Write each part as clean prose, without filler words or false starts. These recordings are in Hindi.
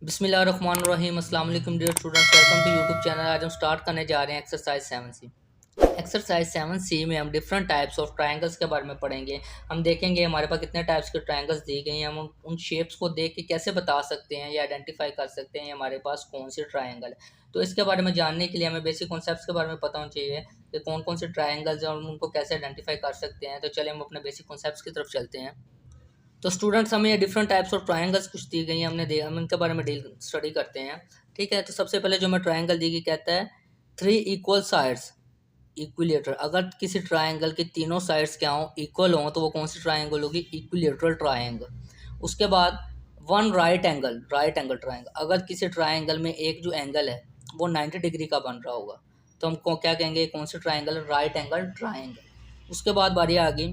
बिस्मिल्लाहिर्रहमानिर्रहीम अस्सलाम वालेकुम dear students, welcome to YouTube channel. आज हम स्टार्ट करने जा रहे हैं एक्सरसाइज 7C। एक्सरसाइज 7C में हम डिफरेंट टाइप्स ऑफ ट्रायंगल्स के बारे में पढ़ेंगे। हम देखेंगे हमारे पास कितने टाइप्स के ट्रायंगल्स दी गई हैं, हम उन शेप्स को देख के कैसे बता सकते हैं या आइडेंटिफाई कर सकते हैं हमारे पास कौन सी ट्रायंगल है। तो इसके बारे में जानने के लिए हमें बेसिक कॉन्सेप्ट्स के बारे में पता होना चाहिए कि कौन कौन से ट्रायंगल्स हैं और उनको कैसे आइडेंटिफाई कर सकते हैं। तो चलिए हम अपने बेसिक कॉन्सेप्ट्स की तरफ चलते हैं। तो स्टूडेंट्स, हमें ये डिफरेंट टाइप्स ऑफ ट्रायंगल्स कुछ दी गई हैं, हम इनके बारे में डील स्टडी करते हैं। ठीक है, तो सबसे पहले जो हमें ट्रायंगल दी गई कहता है 3 इक्वल साइड्स इक्विलेटर। अगर किसी ट्रायंगल के तीनों साइड्स क्या हों, इक्वल हों, तो वो कौन सी ट्रायंगल होगी? Equilateral triangle. उसके बाद राइट एंगल ट्रायंगल। अगर किसी ट्रायंगल में एक जो एंगल है वो 90 डिग्री का बन रहा होगा तो हमको क्या कहेंगे? कौन सी ट्रायंगल? Right angle triangle. उसके बाद बारी आ गई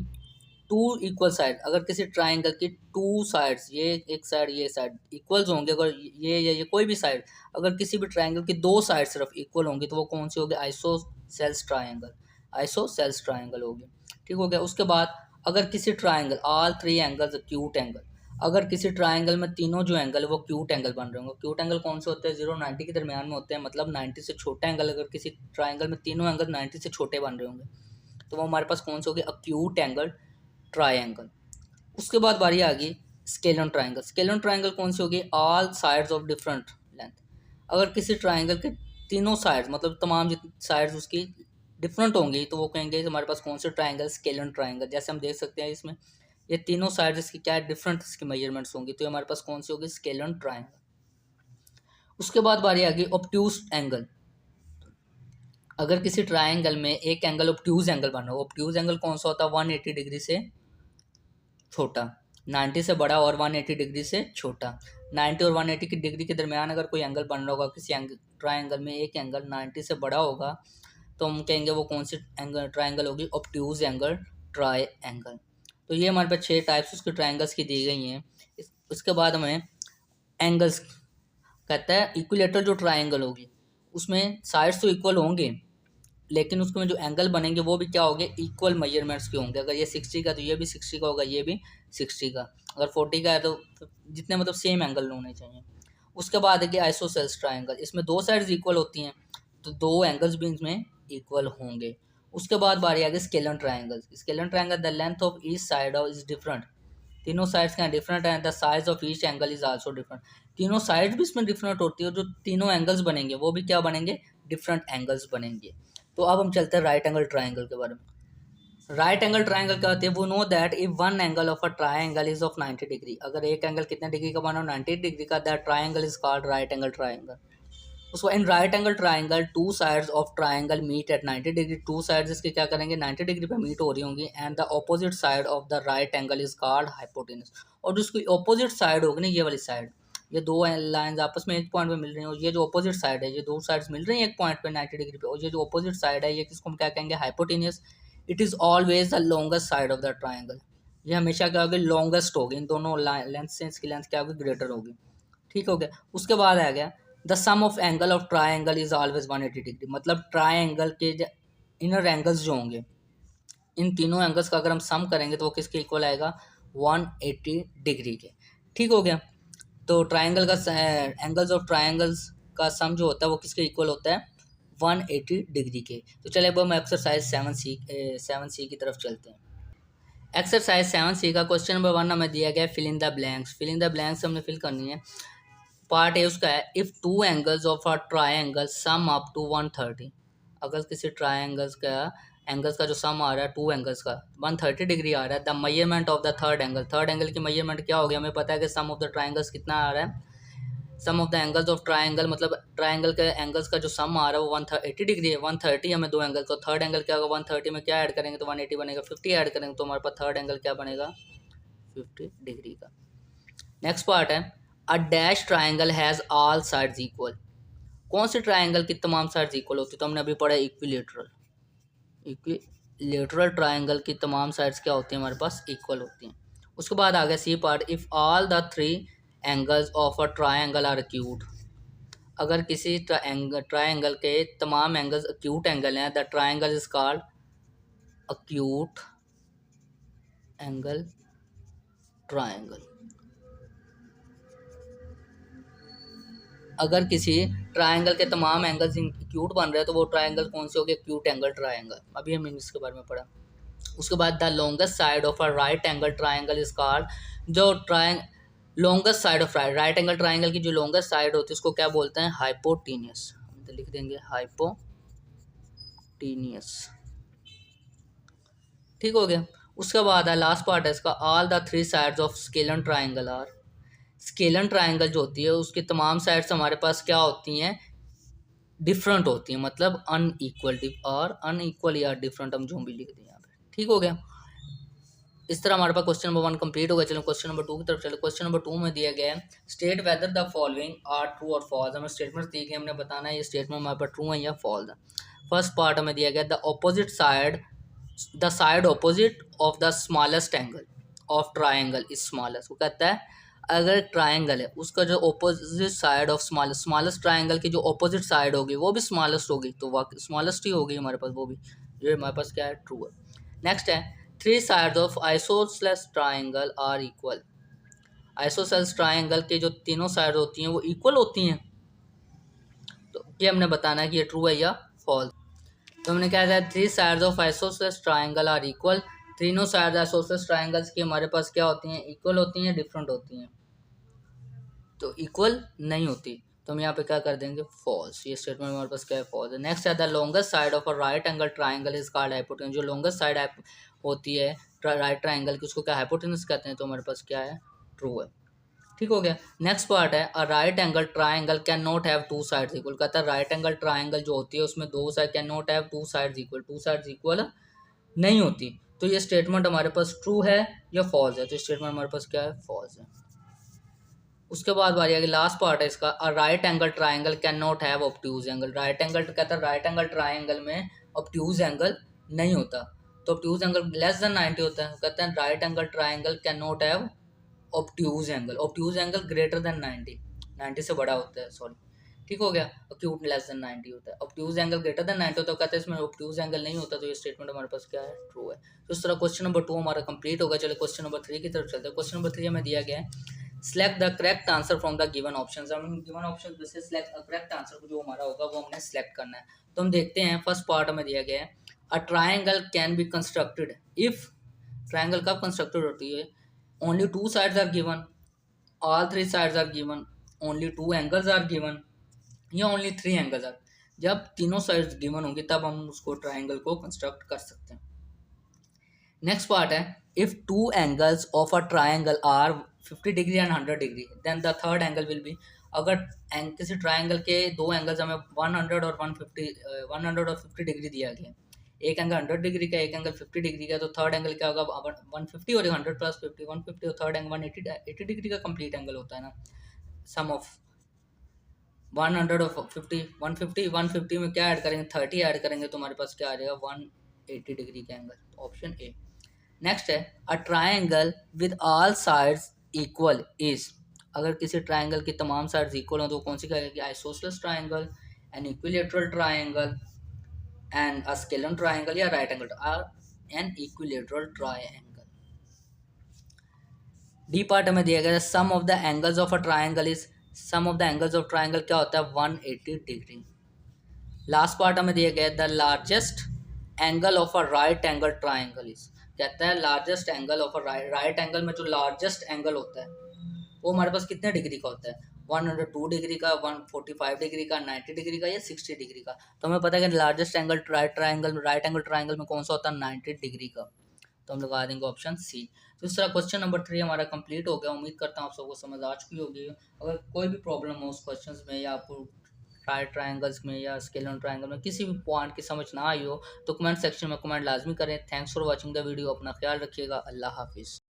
2 इक्वल साइड। अगर किसी ट्राइंगल की 2 साइड्स, ये एक साइड ये साइड इक्वल्स होंगे, अगर ये कोई भी साइड, अगर किसी भी ट्राइंगल की 2 साइड सिर्फ इक्वल होंगी तो वो कौन सी होगी? आइसोसेल्स ट्राइंगल होगी। ठीक हो गया। उसके बाद अगर किसी triangle all 3 angles cute angle. अगर किसी ट्राइंगल में तीनों जो एंगल है वो क्यूट एंगल बन रहे होंगे। क्यूट एंगल कौन से होते हैं? 0 90 के दरमियान में होते हैं, मतलब 90 से छोटा एंगल। अगर किसी ट्राइंगल में तीनों एंगल 90 से छोटे बन रहे होंगे तो वो हमारे पास कौन से होगी? Acute angle triangle. उसके बाद बारी आ गई स्केलन ट्रायंगल। स्केलन ट्रायंगल कौन सी होगी? All sides of different length. अगर किसी ट्रायंगल के तीनों साइड्स, मतलब तमाम जितनी साइड्स उसकी डिफरेंट होंगी तो वो कहेंगे हमारे पास कौन से ट्रायंगल? Scalene triangle. जैसे हम देख सकते हैं इसमें ये तीनों साइड्स इसकी क्या है? डिफरेंट इसकी मेजरमेंट्स होंगी, तो हमारे पास कौन सी होगी? Scalene triangle. उसके बाद बारी आ गई ऑब्ट्यूज एंगल। अगर किसी ट्रायंगल में एक एंगल ऑब्ट्यूज एंगल बन रहा हो, ऑब्ट्यूज एंगल कौन सा होता है? 180 डिग्री से छोटा, 90 से बड़ा और 180 डिग्री से छोटा। 90 और 180 की डिग्री के दरमियान अगर कोई एंगल बन रहा होगा किसी ट्राइंगल में, एक एंगल 90 से बड़ा होगा तो हम कहेंगे वो कौन सी एंगल ट्राइंगल होगी? Obtuse angle try angle. तो ये हमारे पास 6 टाइप्स उसके ट्राइंगल्स की दी गई हैं। इसके बाद हमें एंगल्स कहता है इक्विलेटरल जो ट्राइंगल होगी उसमें साइड्स तो इक्वल होंगे लेकिन उसमें जो एंगल बनेंगे वो भी क्या होंगे? इक्वल मेजरमेंट्स के होंगे। अगर ये 60 का तो ये भी 60 का होगा, ये भी 60 का। अगर 40 का है तो जितने मतलब सेम एंगल होने चाहिए। उसके बाद है कि आइसोसेल्स ट्रायंगल। इसमें 2 साइड्स इक्वल होती हैं तो 2 एंगल्स भी इसमें इक्वल होंगे। उसके बाद बारी आ गई scalene triangle. Scalene triangle the length of each side of is different. तीनों साइड्स का डिफरेंट है। The size of each angle is also different. तीनों साइड भी इसमें डिफरेंट होती है और जो तीनों एंगल्स बनेंगे वो भी क्या बनेंगे? डिफरेंट एंगल्स बनेंगे। तो अब हम चलते हैं राइट एंगल ट्राइंगल के बारे में। राइट एंगल ट्राइंगल क्या होती है? वो know that if one angle of a triangle is of 90 degree. अगर एक एंगल कितने डिग्री का बना हो? 90 डिग्री का। That triangle is called right angle triangle. उसको in right angle triangle 2 sides of triangle meet at 90 degree. 2 sides इसके क्या करेंगे? 90 डिग्री पे मीट हो रही होंगी। And the opposite side of the right angle is called hypotenuse. और जो उसकी ऑपोजिट साइड होगी ना, ये वाली साइड, ये दो लाइंस आपस में एक पॉइंट पे मिल रही हैं और ये जो ऑपोजिट साइड है, ये दो साइड्स मिल रही हैं एक पॉइंट पे 90 डिग्री पे, और ये जो ऑपोजिट साइड है ये किसको हम क्या कहेंगे? Hypotenuse. It is always the longest side of the triangle. ये हमेशा क्या होगी? लॉन्गेस्ट होगी। इन दोनों लेंथ से इसकी लेंथ क्या होगी? ग्रेटर होगी। ठीक हो गया। उसके बाद आ गया the sum of angle of triangle is always 180 degree. मतलब ट्राइंगल के इनर एंगल्स जो होंगे, इन तीनों एंगल्स का अगर हम सम करेंगे तो वो किसके इक्वल आएगा? 180 डिग्री के। ठीक हो गया। तो ट्राइंगल का एंगल्स ऑफ ट्राइंगल्स का सम जो होता है वो किसके इक्वल होता है? 180 डिग्री के। तो चले अब हम एक्सरसाइज 7C की तरफ चलते हैं। एक्सरसाइज 7C का क्वेश्चन नंबर 1 हमें दिया गया है fill in the blanks. Fill in the blanks हमने फिल करनी है। पार्ट ए उसका है if 2 angles of a triangle sum up to 130। अगर किसी एंगल्स का जो सम आ रहा है 2 एंगल्स का 130 डिग्री आ रहा है। The measurement of the third angle की मेजरमेंट क्या हो गया? हमें पता है कि सम ऑफ द ट्राइंगल्स कितना आ रहा है? Sum of the angles of triangle, मतलब ट्राइंगल के एंगल्स का जो सम आ रहा है वो 180 डिग्री है। 130 हमें 2 एंगल, तो थर्ड एंगल क्या होगा? 130 में क्या ऐड करेंगे तो 180 बनेगा। 50 ऐड करेंगे तो हमारे पास थर्ड एंगल क्या बनेगा? 50 डिग्री का। नेक्स्ट पार्ट है a dash triangle has all sides equal. कौन से ट्राइंगल की तमाम साइड्स इक्वल होती है? तो हमने अभी पढ़ा इक्विलेटरल। इक्विलेटरल ट्राइंगल की तमाम साइड्स क्या होती हैं? हमारे पास इक्वल होती हैं। उसके बाद आ गया C part if all the 3 angles of a triangle are acute. अगर किसी ट्राइंगल के तमाम एंगल्स एक्यूट एंगल हैं, the triangle is called acute angle triangle. अगर किसी ट्राइंगल के तमाम एंगल्स एक्यूट बन रहे हैं तो वो ट्राइंगल कौन से हो गए, एक्यूट एंगल ट्राइंगल। अभी हमने इसके बारे में पढ़ा। उसके बाद the longest side of a right angle triangle is called, जो longest side of right angle triangle की जो लॉन्गेस्ट साइड होती है उसको क्या बोलते हैं, हाइपोटेन्यूस। हम तो लिख देंगे हाइपोटेन्यूस। ठीक हो गया। उसके बाद है लास्ट पार्ट है इसका, all the three sides of scalene triangle are, scalene triangle जो होती है उसकी तमाम साइड्स हमारे पास क्या होती हैं, डिफरेंट होती हैं, मतलब अनइक्वल और अनइक्वल या डिफरेंट, हम जो भी लिख दें यहाँ पे। ठीक हो गया। इस तरह हमारे पास क्वेश्चन नंबर 1 कंप्लीट हो गया। चलो क्वेश्चन नंबर 2 की तरफ चलो। क्वेश्चन नंबर 2 में दिया गया है state whether the following are true और फॉल्स। हमें स्टेटमेंट दी गई, हमने बताना है ये स्टेटमेंट हमारे पास ट्रू है या फॉल्स है। फर्स्ट पार्ट हमें दिया गया the side opposite of the smallest angle of triangle is smallest. वो कहता है अगर ट्राइंगल है उसका जो opposite side of smallest triangle की जो ऑपोजिट साइड होगी वो भी स्मॉलेस्ट होगी, तो वो स्मॉलेस्ट ही होगी हमारे पास, वो भी जो हमारे पास क्या है, ट्रू है। नेक्स्ट है three sides of isosceles triangle are equal. Isosceles triangle के जो तीनों साइड होती हैं वो इक्वल होती हैं, तो ये हमने बताना है कि ये ट्रू है या फॉल्स। तो हमने क्या है, three sides of isosceles triangle are equal. तीनों साइड आइसोसेलेस ट्राइंगल्स की हमारे पास क्या होती हैं, इक्वल होती हैं, डिफरेंट होती हैं, तो इक्वल नहीं होती, तो हम यहाँ पे क्या कर देंगे, फॉल्स। ये स्टेटमेंट हमारे पास क्या है, फॉल्स है। नेक्स्ट है the longest side of a right angle triangle is called hypotenuse. जो लॉन्गेस्ट साइड होती है राइट ट्राइंगल की उसको क्या हाइपोटेन्यूस कहते हैं, तो हमारे पास क्या है, ट्रू है। ठीक हो गया। नेक्स्ट पार्ट है अ right angle triangle can not have two sides equal. कहता है राइट एंगल ट्राइंगल जो होती है उसमें दो side can not have two sides equal, two sides equal नहीं होती, तो ये स्टेटमेंट हमारे पास ट्रू है या फॉल्स है, तो स्टेटमेंट हमारे पास क्या है, फॉल्स है। उसके बाद बारी आगे लास्ट पार्ट है इसका, अ right angle triangle can not have obtuse angle. Right angle कहता है राइट एंगल ट्राइंगल में ऑब्ट्यूज एंगल नहीं होता, तो ऑब्ट्यूज एंगल लेस देन 90 होता है। कहते हैं right angle triangle can not have obtuse angle, obtuse angle greater than 90 से बड़ा होता है, सॉरी। ठीक हो गया। एक्यूट लेस देन 90 होता है, ऑब्ट्यूज एंगल ग्रेटर देन 90 होता है, कहते हैं इसमें ऑब्ट्यूज एंगल नहीं होता, तो ये स्टेटमेंट हमारे पास क्या है, ट्रू है। तो इस तरह क्वेश्चन नंबर 2 हमारा कंप्लीट होगा। चलो क्वेश्चन नंबर 3 की तरफ चलते हैं। क्वेश्चन नंबर 3 हमें दिया गया है select the correct answer from the given option. हम गिवन ऑप्शन में से सेलेक्ट करेक्ट आंसर जो हमारा होगा वो हमने सेलेक्ट करना है। तो हम देखते हैं फर्स्ट पार्ट हमें दिया गया है a triangle can be constructed if, triangle कब कंस्ट्रक्टेड होती है, only two sides are given, all three sides are given, only two angles are given, या ओनली थ्री एंगल्स आर। जब तीनों साइड्स गिवन होंगी तब हम उसको ट्राइंगल को कंस्ट्रक्ट कर सकते हैं। नेक्स्ट पार्ट है if two angles of a triangle are 50 degree and 100 degree then the third angle will be. अगर किसी ट्राइंगल के दो एंगल्स हमें 100 और 150 डिग्री दिया गया, एक एंगल 100 डिग्री का, एक एंगल 50 डिग्री का, तो थर्ड एंगल क्या होगा, 150 और 100 प्लस 50 150, और थर्ड एंगल 180 डिग्री का कंप्लीट एंगल होता है ना, सम ऑफ 100 और 50 150 में क्या ऐड करेंगे, 30 ऐड करेंगे, तो हमारे पास क्या आ जाएगा, 180 डिग्री का एंगल, ऑप्शन ए। नेक्स्ट है a triangle with all sides equal is. अगर किसी ट्राइंगल की तमाम साइड्स इक्वल हो तो कौन सी कहेगी, isosceles triangle, an equilateral triangle, and a scalene triangle, या right angle, an equilateral triangle. D part हमें दिया गया sum of the angles of a triangle is, sum of the angles of triangle क्या होता है, 180 डिग्री। लास्ट पार्ट हमें दिया गया the largest angle of a right angle triangle is. कहता है largest angle of a right angle में जो लार्जेस्ट एंगल होता है वो हमारे पास कितने डिग्री का होता है, 102 डिग्री का, 145 डिग्री का, 90 डिग्री का, या 60 डिग्री का। तो हमें पता है कि largest angle right angle triangle में कौन सा होता है, 90 डिग्री का, तो हम लगा देंगे ऑप्शन सी। तो इस तरह क्वेश्चन नंबर 3 हमारा कंप्लीट हो गया। उम्मीद करता हूँ आप सबको समझ आ चुकी होगी। अगर कोई भी प्रॉब्लम हो उस क्वेश्चन में, या आपको राइट ट्राइंगल्स में या स्केलन ट्राइंगल में किसी भी पॉइंट की समझ ना आई हो, तो कमेंट सेक्शन में कमेंट लाजमी करें। Thanks for watching the video. अपना ख्याल रखिएगा। अल्लाह हाफिज़।